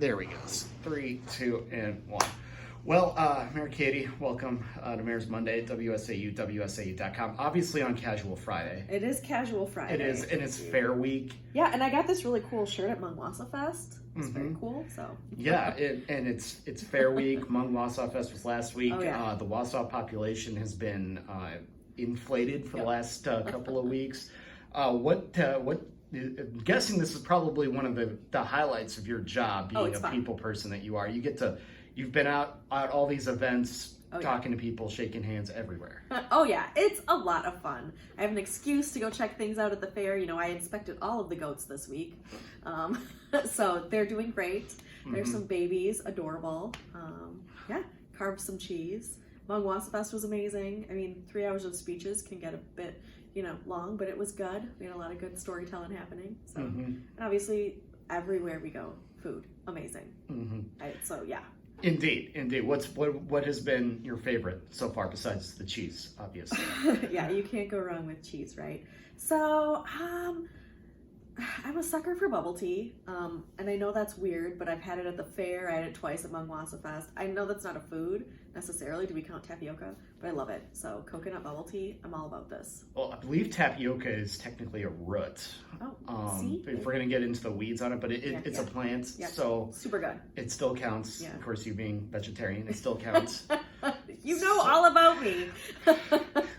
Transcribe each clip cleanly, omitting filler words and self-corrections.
There we go. 3, 2, and 1. Well, Mayor Katie, welcome to Mayor's Monday at WSAU.com. Obviously on Casual Friday. It is Casual Friday. It is, and it's Fair Week. Yeah, and I got this really cool shirt at Wausau Fest. It's very cool. So yeah, and it's Fair Week. Wausau Fest was last week. Oh, yeah. The Wausau population has been inflated for the last couple of weeks. I'm guessing this is probably one of the highlights of your job, being a people person that you are. You've been out at all these events, talking to people, shaking hands everywhere. Oh yeah, it's a lot of fun. I have an excuse to go check things out at the fair. You know, I inspected all of the goats this week. So they're doing great. There's some babies, adorable. Carved some cheese. Wausau Fest was amazing. I mean, 3 hours of speeches can get a bit, long, but it was good. We had a lot of good storytelling happening. So, and obviously, everywhere we go, food, amazing. So yeah. Indeed. What has been your favorite so far besides the cheese, obviously? Yeah, you can't go wrong with cheese, right? So, I'm a sucker for bubble tea, and I know that's weird, but I've had it at the fair. I had it twice at Wausau Fest. I know that's not a food necessarily. Do we count tapioca? But I love it. So coconut bubble tea, I'm all about this. Well, I believe tapioca is technically a root. Oh, see? If we're going to get into the weeds on it, but it's a plant, so super good. It still counts. Yeah. Of course, you being vegetarian, it still counts. You know all about me.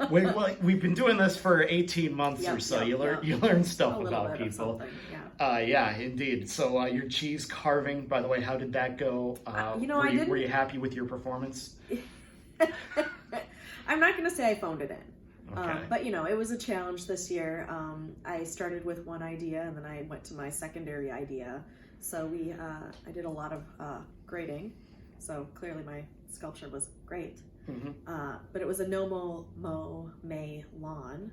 We've been doing this for 18 months or so. You learn stuff about people. Yeah, indeed. So your cheese carving, by the way, how did that go? Were you happy with your performance? I'm not going to say I phoned it in. Okay. But it was a challenge this year. I started with one idea and then I went to my secondary idea. So I did a lot of grading. So clearly my sculpture was great. But it was a no-mow May lawn.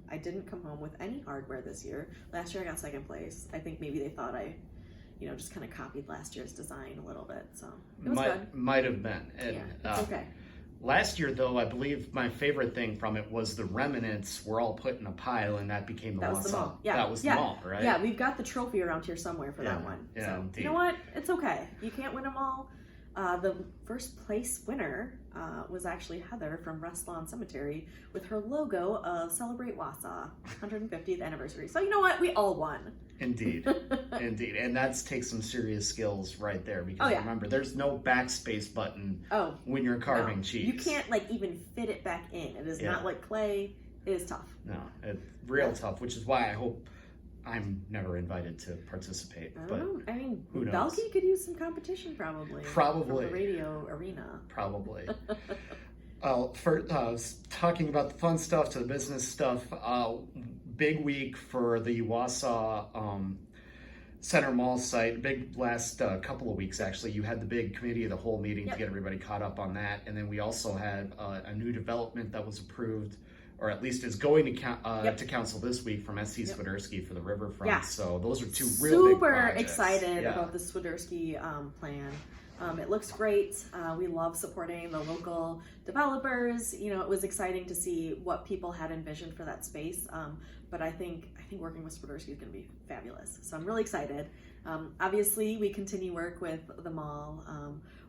I didn't come home with any hardware this year. Last year I got second place. I think maybe they thought I just kind of copied last year's design a little bit. So it was good. Might have been. And, it's okay. Last year, though, I believe my favorite thing from it was the remnants were all put in a pile, and that became the Wausau. That was the mall, right? Yeah, we've got the trophy around here somewhere for that one. Yeah, so indeed. You know what? It's okay. You can't win them all. The first place winner was actually Heather from Restlawn Cemetery with her logo of Celebrate Wausau 150th anniversary. So you know what? We all won. Indeed. And that takes some serious skills right there because remember, there's no backspace button when you're carving cheese. You can't even fit it back in. It is not like clay. It is tough. No, it's real tough, which is why I hope I'm never invited to participate. I mean, who knows? Belky could use some competition probably. From the radio arena. Probably. Talking about the fun stuff to the business stuff, big week for the Wausau Center Mall site. Big last couple of weeks, actually. You had the big committee of the whole meeting to get everybody caught up on that. And then we also had a new development that was approved, or at least is going to council this week from SC Swiderski for the riverfront. Yeah. So those are two real big projects. Super excited about the Swiderski plan. It looks great. We love supporting the local developers. It was exciting to see what people had envisioned for that space. But I think working with Swiderski is going to be fabulous. So I'm really excited. Obviously, we continue work with the mall,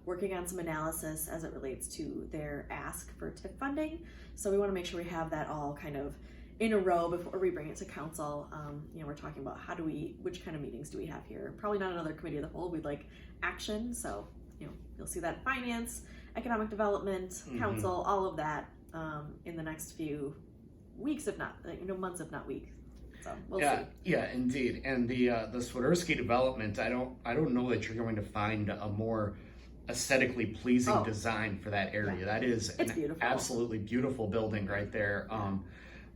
working on some analysis as it relates to their ask for TIF funding. So we want to make sure we have that all kind of in a row before we bring it to council. We're talking about which kind of meetings do we have here? Probably not another committee of the whole. We'd like action. So, you'll see that finance, economic development, council, all of that in the next few weeks, if not, months, if not weeks. So we'll see. Yeah, indeed. And the Swiderski development, I don't know that you're going to find a more aesthetically pleasing design for that area. Yeah. That is an absolutely beautiful building right there.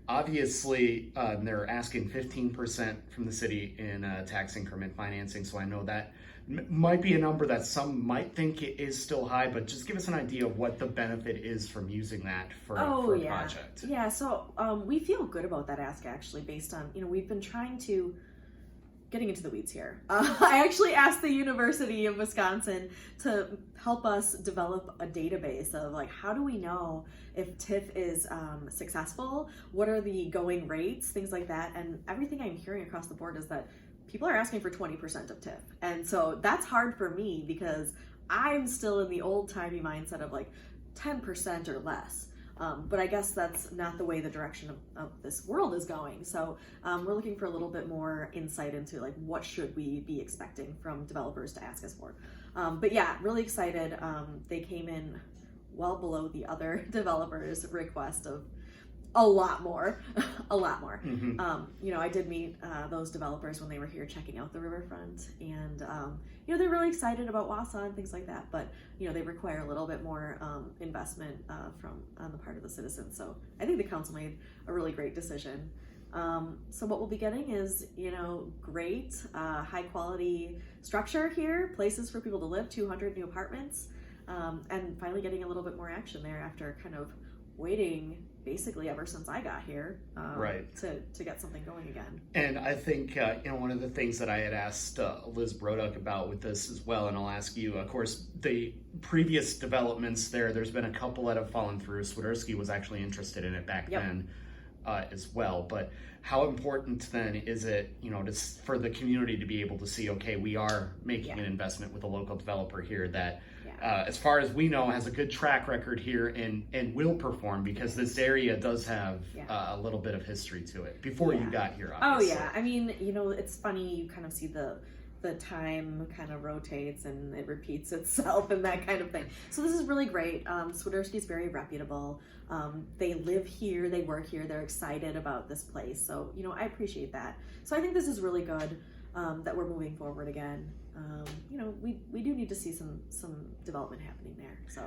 Obviously, they're asking 15% from the city in tax increment financing, so I know that might be a number that some might think is still high, but just give us an idea of what the benefit is from using that for a project. Yeah, so we feel good about that ask, actually, based on, we've been trying to, getting into the weeds here. I actually asked the University of Wisconsin to help us develop a database of how do we know if TIF is successful? What are the going rates? Things like that. And everything I'm hearing across the board is that people are asking for 20% of TIF. And so that's hard for me because I'm still in the old timey mindset of like 10% or less. But I guess that's not the way the direction of this world is going. So we're looking for a little bit more insight into like what should we be expecting from developers to ask us for. But yeah, really excited. They came in well below the other developers' request of a lot more, a lot more. You know, I did meet those developers when they were here checking out the riverfront, and you know, they're really excited about Wausau and things like that. But you know, they require a little bit more investment on the part of the citizens. So I think the council made a really great decision. So what we'll be getting is, you know, great high quality structure here, places for people to live, 200 new apartments, and finally getting a little bit more action there after kind of waiting basically ever since I got here, right, to get something going again. And I think you know, one of the things that I had asked Liz Broduck about with this as well, and I'll ask you, of course, the previous developments there's been a couple that have fallen through. Swiderski was actually interested in it back then as well, but how important then is it, you know, for the community to be able to see, okay, we are making an investment with a local developer here that as far as we know, has a good track record here and will perform, because this area does have a little bit of history to it before you got here, obviously. Oh yeah, I mean, you know, it's funny, you kind of see the time kind of rotates and it repeats itself and that kind of thing. So this is really great. Swiderski is very reputable. They live here, they work here, they're excited about this place. So, you know, I appreciate that. So I think this is really good that we're moving forward again. You know, we do need to see some development happening there. So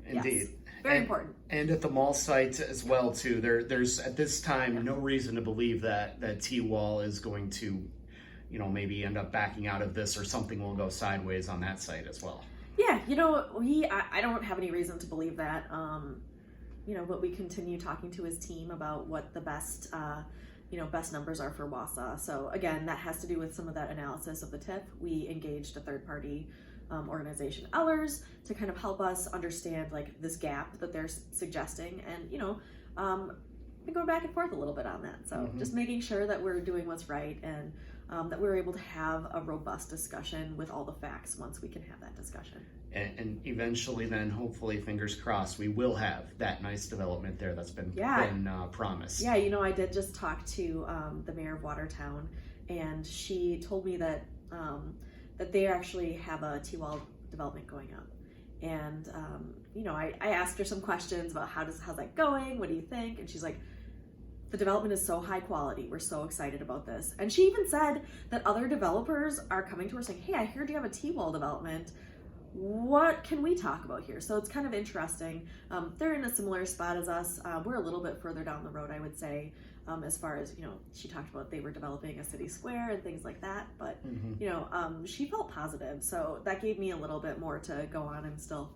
indeed, yes, very important. And at the mall site as well too. There's at this time no reason to believe that T-Wall is going to, you know, maybe end up backing out of this, or something will go sideways on that site as well. Yeah, you know, I don't have any reason to believe that. You know, but we continue talking to his team about what the best you know, best numbers are for Wausau. So again, that has to do with some of that analysis of the TIF. We engaged a third-party organization, Ellers, to kind of help us understand like this gap that they're suggesting, and you know, been going back and forth a little bit on that. So just making sure that we're doing what's right, and that we're able to have a robust discussion with all the facts once we can have that discussion. And eventually then, hopefully, fingers crossed, we will have that nice development there that's been promised. Yeah, you know, I did just talk to the mayor of Watertown, and she told me that that they actually have a T-Wall development going up. And, you know, I asked her some questions about how's that going? What do you think? And she's like, the development is so high quality. We're so excited about this. And she even said that other developers are coming to her saying, hey, I heard you have a T-Wall development. What can we talk about here? So it's kind of interesting. They're in a similar spot as us. We're a little bit further down the road, I would say, as far as, you know, she talked about they were developing a city square and things like that. But, you know, she felt positive. So that gave me a little bit more to go on. I'm still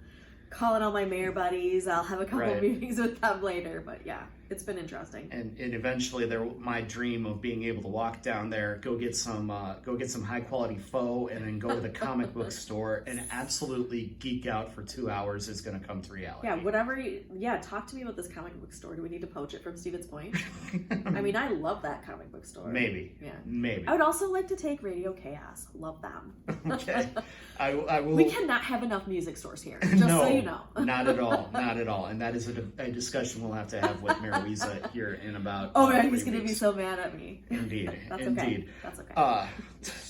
calling all my mayor buddies. I'll have a couple of meetings with them later. But yeah, it's been interesting. And eventually, my dream of being able to walk down there, go get some high quality pho, and then go to the comic book store and absolutely geek out for 2 hours is going to come to reality. Yeah, whatever. Talk to me about this comic book store. Do we need to poach it from Stevens Point? I mean, I love that comic book store. Maybe. Yeah. Maybe. I would also like to take Radio Chaos. Love them. Okay. I will. We cannot have enough music stores here. Just so you know. Not at all. Not at all. And that is a discussion we'll have to have with Mayor Louisa here in about. Oh, yeah, he's going to be so mad at me. Indeed. That's Indeed. Okay. That's okay.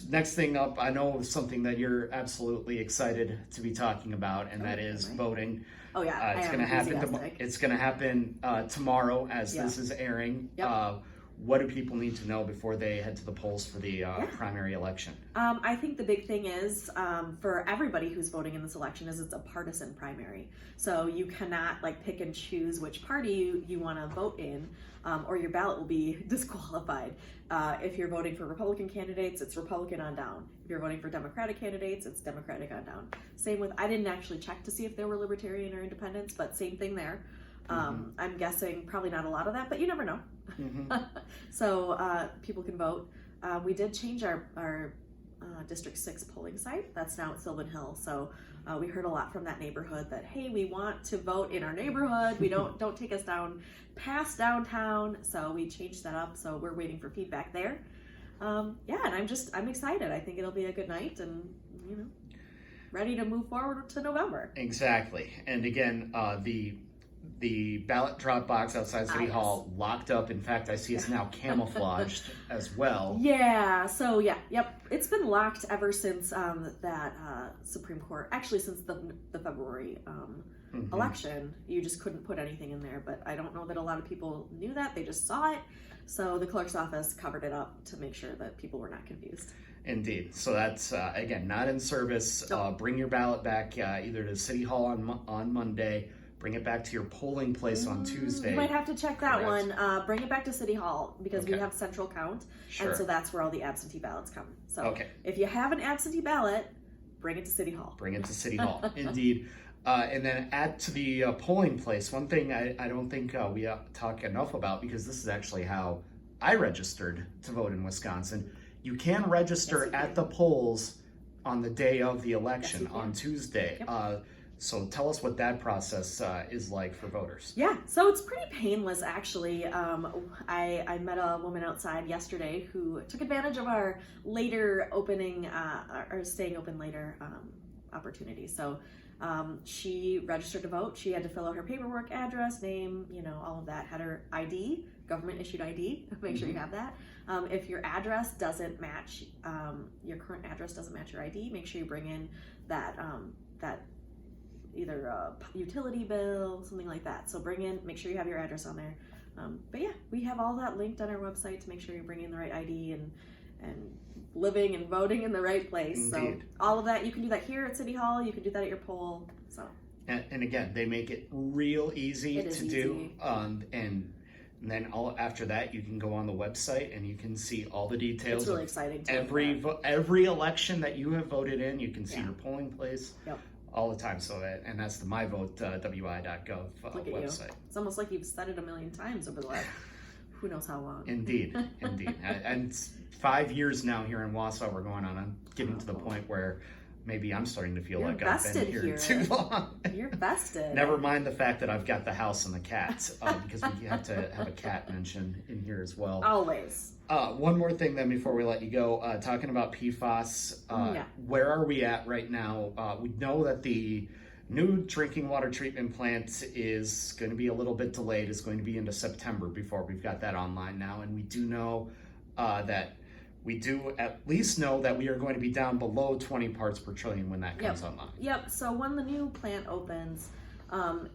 Next thing up, I know something that you're absolutely excited to be talking about, and that is voting. Oh yeah, it's going to happen. It's going to happen tomorrow as this is airing. Yep. What do people need to know before they head to the polls for the primary election? I think the big thing is for everybody who's voting in this election is it's a partisan primary. So you cannot like pick and choose which party you want to vote in, or your ballot will be disqualified. If you're voting for Republican candidates, it's Republican on down. If you're voting for Democratic candidates, it's Democratic on down. Same with, I didn't actually check to see if there were Libertarian or Independents, but same thing there. I'm guessing probably not a lot of that, but you never know. So people can vote. We did change our District 6 polling site. That's now at Sylvan Hill. So we heard a lot from that neighborhood that, hey, we want to vote in our neighborhood. We don't take us down past downtown. So we changed that up. So we're waiting for feedback there. Yeah, and I'm excited. I think it'll be a good night, and ready to move forward to November. Exactly. And again, the ballot drop box outside City Hall locked up. In fact, I see it's now camouflaged as well. Yeah. So yep. It's been locked ever since that Supreme Court. Actually, since the February election, you just couldn't put anything in there. But I don't know that a lot of people knew that. They just saw it. So the clerk's office covered it up to make sure that people were not confused. Indeed. So that's, again, not in service. Bring your ballot back either to City Hall on Monday. Bring it back to your polling place on Tuesday. You might have to check that one. Bring it back to City Hall because we have central count. Sure. And so that's where all the absentee ballots come. So if you have an absentee ballot, bring it to City Hall. Bring it to City Hall. Indeed. And then add to the polling place. One thing I don't think we talk enough about, because this is actually how I registered to vote in Wisconsin. You can register at the polls on the day of the election on Tuesday. Yep. So tell us what that process is like for voters. Yeah, so it's pretty painless actually. I met a woman outside yesterday who took advantage of our later opening, or staying open later opportunity. So she registered to vote. She had to fill out her paperwork, address, name, all of that. Had her ID, government issued ID. Make sure you have that. If your address doesn't match, your current address doesn't match your ID, make sure you bring in that either a utility bill, something like that. So make sure you have your address on there. But yeah, we have all that linked on our website to make sure you bring in the right ID and living and voting in the right place. Indeed. So all of that, you can do that here at City Hall. You can do that at your poll. So. And again, they make it real easy to do. And then after that, you can go on the website and you can see all the details. It's really exciting. Every election that you have voted in, you can see your polling place. Yep. All the time. And that's the myvote.wi.gov website. It's almost like you've said it a million times over the last who knows how long. Indeed. And 5 years now here in Wausau, we're going on. I'm getting to the point where maybe I'm starting to feel like I've been here too long. You're vested. Never mind the fact that I've got the house and the cats, because we have to have a cat mention in here as well. Always. One more thing then before we let you go, talking about PFAS, where are we at right now? We know that the new drinking water treatment plant is going to be a little bit delayed. It's going to be into September before we've got that online now. And we do know that we do at least know that we are going to be down below 20 parts per trillion when that comes online. Yep. So when the new plant opens,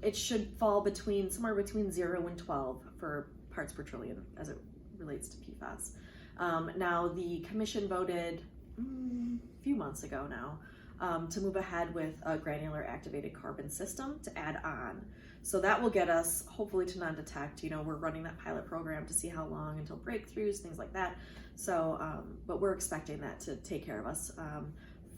it should fall somewhere between 0 and 12 for parts per trillion as it relates to PFAS. Now the commission voted a few months ago now to move ahead with a granular activated carbon system to add on. So that will get us hopefully to non-detect. We're running that pilot program to see how long until breakthroughs, things like that. So, but we're expecting that to take care of us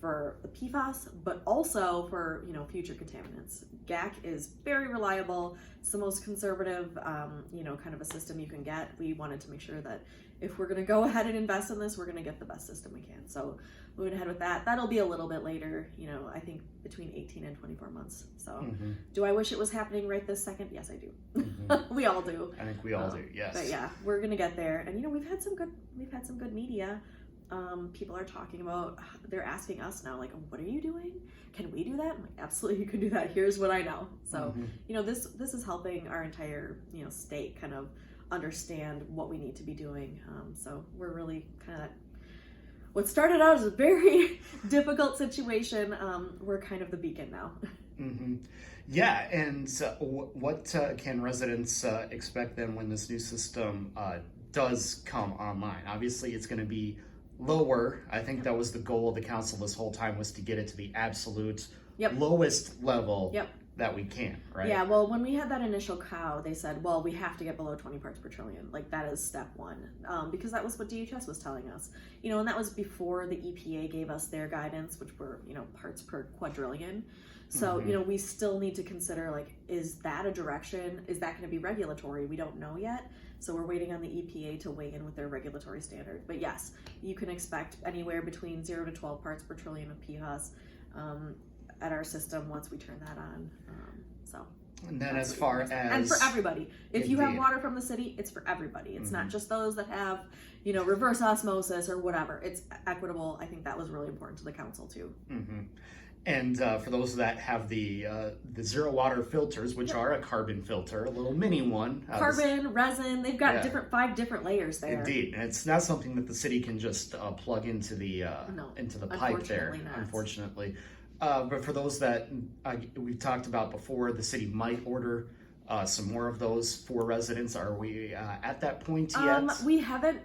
for the PFAS, but also for future contaminants. GAC is very reliable. It's the most conservative, kind of a system you can get. We wanted to make sure that if we're going to go ahead and invest in this, we're going to get the best system we can. So moving ahead with that, that'll be a little bit later. I think between 18 and 24 months. So do I wish it was happening right this second? Yes, I do. We all do. I think we all do. Yes. But yeah, we're going to get there. And we've had some good media. People are talking about, they're asking us now, like, what are you doing? Can we do that? I'm like, absolutely, you can do that. Here's what I know. So, this is helping our entire, state kind of understand what we need to be doing. So we're really kind of, what started out as a very difficult situation, we're kind of the beacon now. Yeah, and what can residents expect then when this new system does come online? Obviously, it's going to be lower. I think that was the goal of the council this whole time, was to get it to the absolute lowest level that we can, right? Yeah, well, when we had that initial cow, they said, well, we have to get below 20 parts per trillion. Like, that is step one, because that was what DHS was telling us. And that was before the EPA gave us their guidance, which were, parts per quadrillion. So, we still need to consider, like, is that a direction? Is that going to be regulatory? We don't know yet. So we're waiting on the EPA to weigh in with their regulatory standard. But yes, you can expect anywhere between 0 to 12 parts per trillion of PFAS at our system once we turn that on. And then as far as... And for everybody. If you have Indeed. water from the city, it's for everybody. It's not just those that have, you know, reverse osmosis or whatever. It's equitable. I think that was really important to the council too. And for those that have the zero water filters, which are a carbon filter, a little mini one. Carbon, resin, they've got 5 different layers there. Indeed, and it's not something that the city can just plug into the pipe there, unfortunately. But for those that we've talked about before, the city might order some more of those for residents. Are we at that point yet? We haven't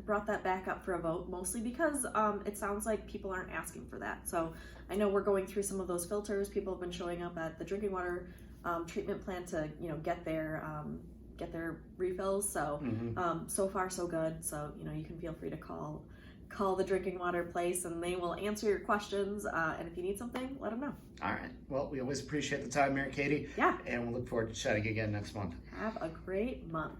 brought that back up for a vote, mostly because it sounds like people aren't asking for that. So I know we're going through some of those filters. People have been showing up at the drinking water treatment plant to, you know, get their refills. So so far so good. So, you know, you can feel free to call the drinking water place and they will answer your questions. And if you need something, let them know. All right. Well, we always appreciate the time, Mary Katie. Yeah. And we'll look forward to chatting again next month. Have a great month.